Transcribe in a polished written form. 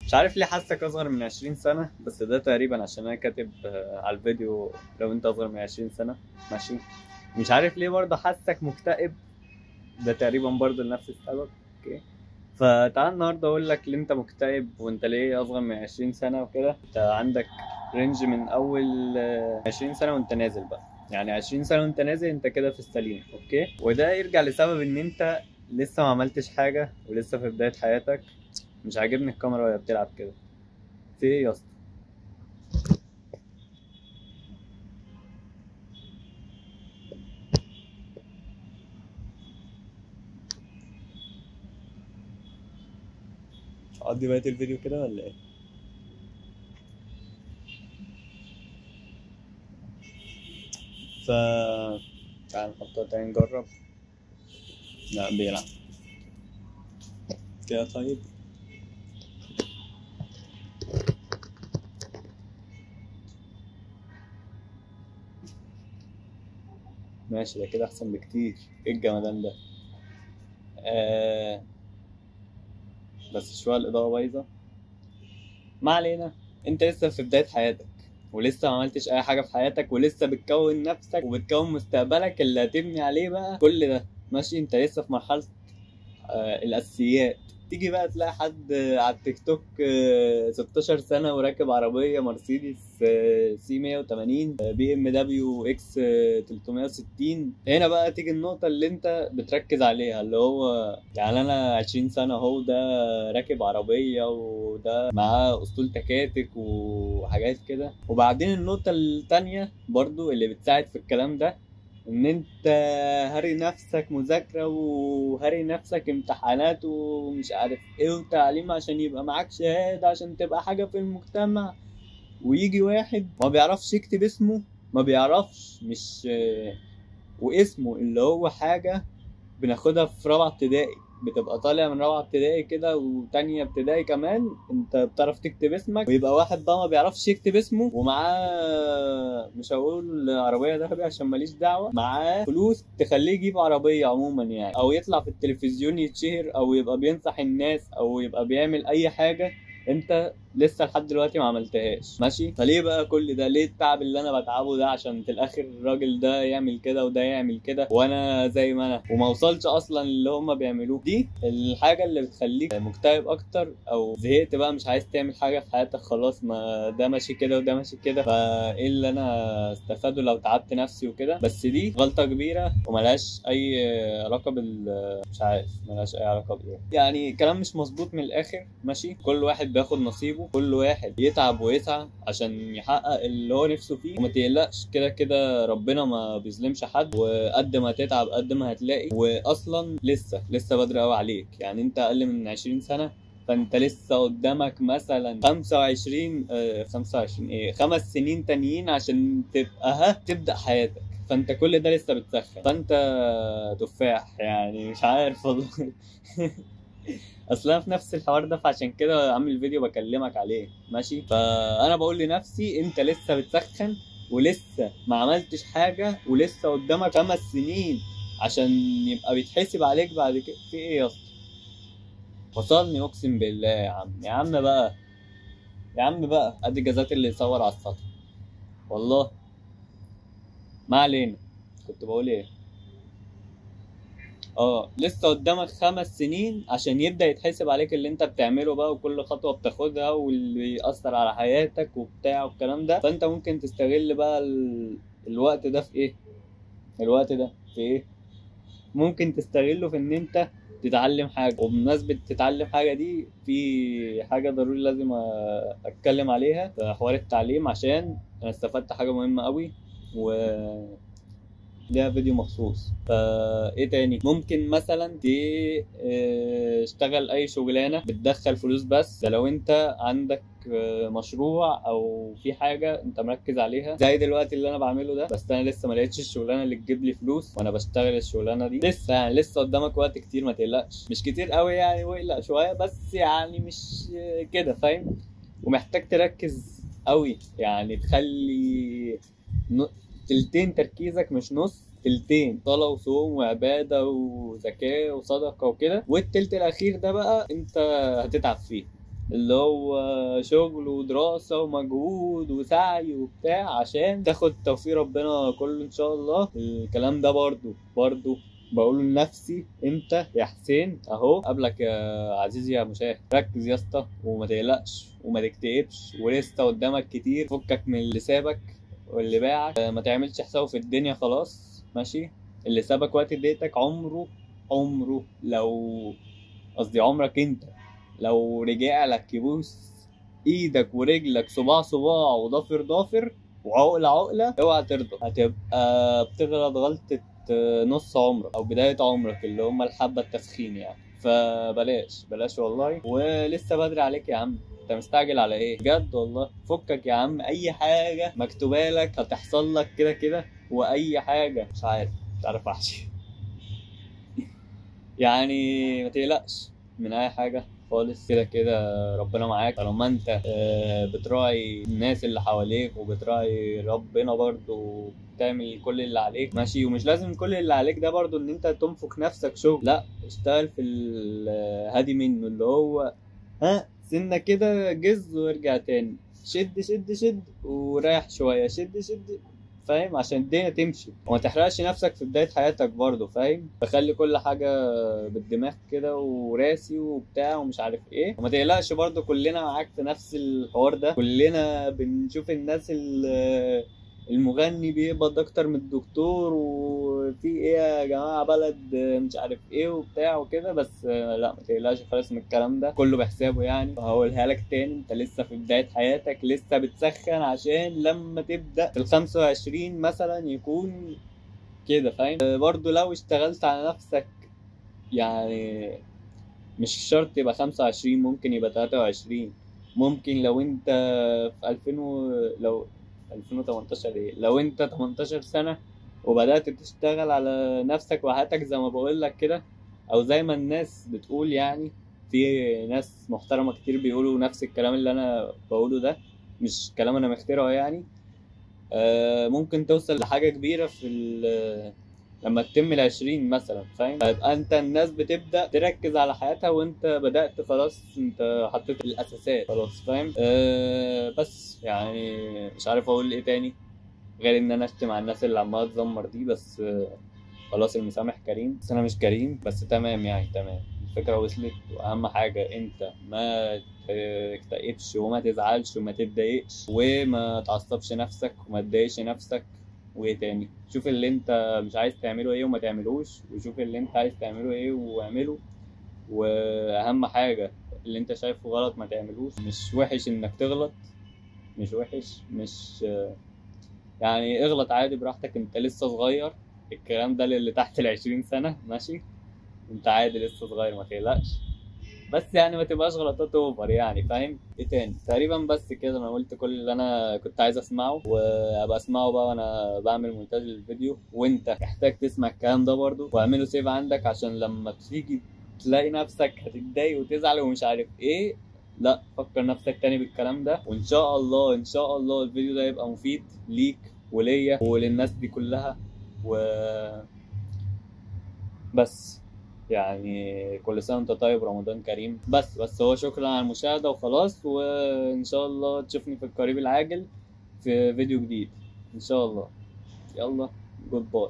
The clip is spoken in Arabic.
مش عارف ليه حاسك اصغر من 20 سنة، بس ده تقريبا عشان انا كاتب على الفيديو لو انت اصغر من 20 سنة. ماشي. مش عارف ليه برضه حاسك مكتئب، ده تقريبا برضه لنفس السبب. اوكي. فتعال النهارده اقول لك ليه انت مكتئب وانت ليه اصغر من 20 سنة وكده. انت عندك رينج من اول 20 سنة وانت نازل بقى، يعني 20 سنة وانت نازل انت كده في السليم. اوكي. وده يرجع لسبب ان انت لسه ما عملتش حاجة ولسه في بداية حياتك. مش عاجبني الكاميرا وهي بتلعب كده، في ايه يا اسطى؟ اقضي بقية الفيديو كده ولا ايه؟ ف تعال نحطها تاني نجرب. لا بيلعب كده. طيب ماشي، ده كده احسن بكتير. ايه الجمدان ده؟ آه بس شوية الإضاءة بايظة. ما علينا. انت لسه في بداية حياتك، ولسه ما عملتش اي حاجة في حياتك، ولسه بتكون نفسك وبتكون مستقبلك اللي هتبني عليه بقى كل ده. ماشي. انت لسه في مرحلة الاساسيات. تيجي بقى تلاقي حد على التيك توك 16 سنة وراكب عربية مرسيدس سي 180 بي ام دبليو اكس 360. هنا بقى تيجي النقطة اللي انت بتركز عليها، اللي هو يعني انا 20 سنة اهو، ده راكب عربية وده معاه اسطول تكاتك وحاجات كده. وبعدين النقطة التانية برضو اللي بتساعد في الكلام ده، ان انت هاري نفسك مذاكرة وهاري نفسك امتحانات ومش عارف ايه وتعليم عشان يبقى معاك شهادة عشان تبقى حاجة في المجتمع. ويجي واحد ما بيعرفش يكتب اسمه، ما بيعرفش مش واسمه اللي هو حاجة بناخدها في رابعة ابتدائي. بتبقى طالع من رابعة ابتدائي كده وتانية ابتدائي كمان انت بتعرف تكتب اسمك، ويبقى واحد بقى ما بيعرفش يكتب اسمه ومعاه، مش هقول عربية ذهبي عشان ماليش دعوة، معاه فلوس تخليه يجيب عربية عموما يعني، او يطلع في التلفزيون يتشهر، او يبقى بينصح الناس، او يبقى بيعمل اي حاجة انت لسه لحد دلوقتي ما عملتهاش. ماشي. فليه بقى كل ده؟ ليه التعب اللي انا بتعبه ده عشان في الاخر الراجل ده يعمل كده وده يعمل كده وانا زي ما انا وما اوصلش اصلا اللي هم بيعملوه؟ دي الحاجه اللي بتخليك مكتئب اكتر، او زهقت بقى مش عايز تعمل حاجه في حياتك خلاص، ما ده ماشي كده وده ماشي كده، فايه اللي انا استفاده لو تعبت نفسي وكده؟ بس دي غلطه كبيره وملهاش اي علاقه مش عارف ملهاش اي علاقه بايه، يعني كلام مش مظبوط من الاخر. ماشي. كل واحد بياخد نصيبه، كل واحد يتعب ويسعى عشان يحقق اللي هو نفسه فيه، وما تقلقش كده كده ربنا ما بيظلمش حد، وقد ما تتعب قد ما هتلاقي. واصلا لسه بدري قوي عليك، يعني انت اقل من 20 سنة، فانت لسه قدامك مثلا 25 25 ايه 5 سنين تانيين عشان تبقى تبدأ حياتك. فانت كل ده لسه بتسخن، فانت تفاح يعني، مش عارف والله. اصل انا في نفس الحوار ده، فعشان كده عامل فيديو بكلمك عليه. ماشي. فانا بقول لنفسي انت لسه بتسخن ولسه ما عملتش حاجه، ولسه قدامك 5 سنين عشان يبقى بيتحسب عليك بعد كده. في ايه يا اسطى؟ وصلني اقسم بالله يا عم. يا عم بقى، يا عم بقى، ادي جزات اللي يصور على السطح والله. ما علينا. كنت بقول ايه؟ لسه قدامك 5 سنين عشان يبدأ يتحسب عليك اللي انت بتعمله بقى، وكل خطوة بتاخدها واللي بيأثر على حياتك وبتاع والكلام ده. فانت ممكن تستغل بقى الوقت ده في ايه؟ الوقت ده في ايه؟ ممكن تستغله في ان انت تتعلم حاجة. وبمناسبة تتعلم حاجة دي، في حاجة ضروري لازم اتكلم عليها في حوار التعليم، عشان انا استفدت حاجة مهمة قوي و ليها فيديو مخصوص. ايه تاني؟ ممكن مثلا تشتغل اي شغلانه بتدخل فلوس، بس ده لو انت عندك مشروع او في حاجه انت مركز عليها زي دلوقتي اللي انا بعمله ده. بس انا لسه ما لقيتش الشغلانه اللي تجيب لي فلوس وانا بشتغل الشغلانه دي لسه، يعني لسه قدامك وقت كتير، ما تقلقش. مش كتير قوي يعني، واقلق شويه بس، يعني مش كده فاهم. ومحتاج تركز قوي، يعني تخلي تلتين تركيزك، مش نص، تلتين صلاة وصوم وعبادة وزكاة وصدقة وكده، والتلت الأخير ده بقى أنت هتتعب فيه. اللي هو شغل ودراسة ومجهود وسعي وبتاع عشان تاخد توفيق ربنا كله ان شاء الله. الكلام ده برضو بقوله لنفسي انت يا حسين اهو قبلك يا عزيزي يا مشاهد. ركز يا اسطى وما تقلقش وما تكتئبش، ولسه قدامك كتير. فكك من اللي سابك واللي باعك، ما تعملش حسابه في الدنيا خلاص ماشي. اللي سابك وقت اديتك عمره لو قصدي عمرك انت لو رجع لك يبوس ايدك ورجلك صباع وضافر وعقلة اوعى ترضى. هتبقى بتغلط غلطة نص عمرك او بداية عمرك اللي هم الحبة التسخين يعني. فبلاش والله، ولسه بدري عليك يا عم. انت مستعجل على ايه بجد والله؟ فكك يا عم، اي حاجة مكتوبة لك هتحصل لك كده، واي حاجة مش عارف احشي يعني ما تقلقش من اي حاجه خالص. كده ربنا معاك طالما انت بتراعي الناس اللي حواليك وبتراعي ربنا برضو، تعمل كل اللي عليك ماشي. ومش لازم كل اللي عليك ده برضو ان انت تنفخ نفسك شغل، لا اشتغل في الهادي منه اللي هو سنة كده جز وارجع تاني، شد وريح شوية، شد فاهم، عشان الدنيا تمشي وما تحرقش نفسك في بداية حياتك برضو فاهم. فخلي كل حاجة بالدماغ كده وراسي وبتاع ومش عارف ايه، وما تقلقش برضو كلنا معاك في نفس الحوار ده. كلنا بنشوف الناس المغني بيقبض اكتر من الدكتور، وفي ايه يا جماعة بلد مش عارف ايه وبتاع وكده. بس لا ما تقلقش خالص من الكلام ده كله بحسابه يعني. وهقولها لك تاني، انت لسه في بداية حياتك، لسه بتسخن عشان لما تبدأ في ال25 مثلا يكون كده فاهم. برضو لو اشتغلت على نفسك يعني مش شرط يبقى 25، ممكن يبقى 23. ممكن لو انت في 2000 لو 2018 ايه، لو انت 18 سنة وبدأت تشتغل على نفسك وحياتك زي ما بقول لك كده، او زي ما الناس بتقول يعني. في ناس محترمة كتير بيقولوا نفس الكلام اللي انا بقوله ده، مش كلام انا مخترعه يعني. ممكن توصل لحاجة كبيرة لما تتم ال20 مثلا فاهم. فيبقى انت الناس بتبدأ تركز على حياتها وانت بدأت خلاص، انت حطيت الأساسات خلاص فاهم. بس يعني مش عارف اقول ايه تاني غير ان انا اشتم على الناس اللي عمالة تزمر دي. بس خلاص المسامح كريم، بس انا مش كريم. بس تمام يعني تمام، الفكرة وصلت. واهم حاجة انت ما تكتئبش وما تزعلش وما تتضايقش وما تعصبش نفسك وما تضايقش نفسك. وايه تاني، شوف اللي انت مش عايز تعمله ايه وما تعملوش، وشوف اللي انت عايز تعمله ايه واعمله. واهم حاجة اللي انت شايفه غلط ما تعملوش. مش وحش انك تغلط، مش وحش، مش يعني اغلط عادي براحتك، انت لسه صغير. الكلام ده للي تحت ال20 سنة ماشي، انت عادي لسه صغير ما تقلقش. بس يعني ما تبقاش غلطات اوفر يعني فاهم. ايه تاني تقريبا بس كده انا قلت كل اللي انا كنت عايز اسمعه، وابقى اسمعه بقى وانا بعمل مونتاج للفيديو. وانت محتاج تسمع الكلام ده برضو واعمله سيف عندك، عشان لما تيجي تلاقي نفسك هتتضايق وتزعل ومش عارف ايه، لا فكر نفسك تاني بالكلام ده. وان شاء الله الفيديو ده يبقى مفيد ليك وليا وللناس دي كلها. بس يعني كل سنة وانت طيب، رمضان كريم. بس هو شكرا على المشاهدة وخلاص، وإن شاء الله تشوفني في القريب العاجل في فيديو جديد إن شاء الله. يلا جود باي.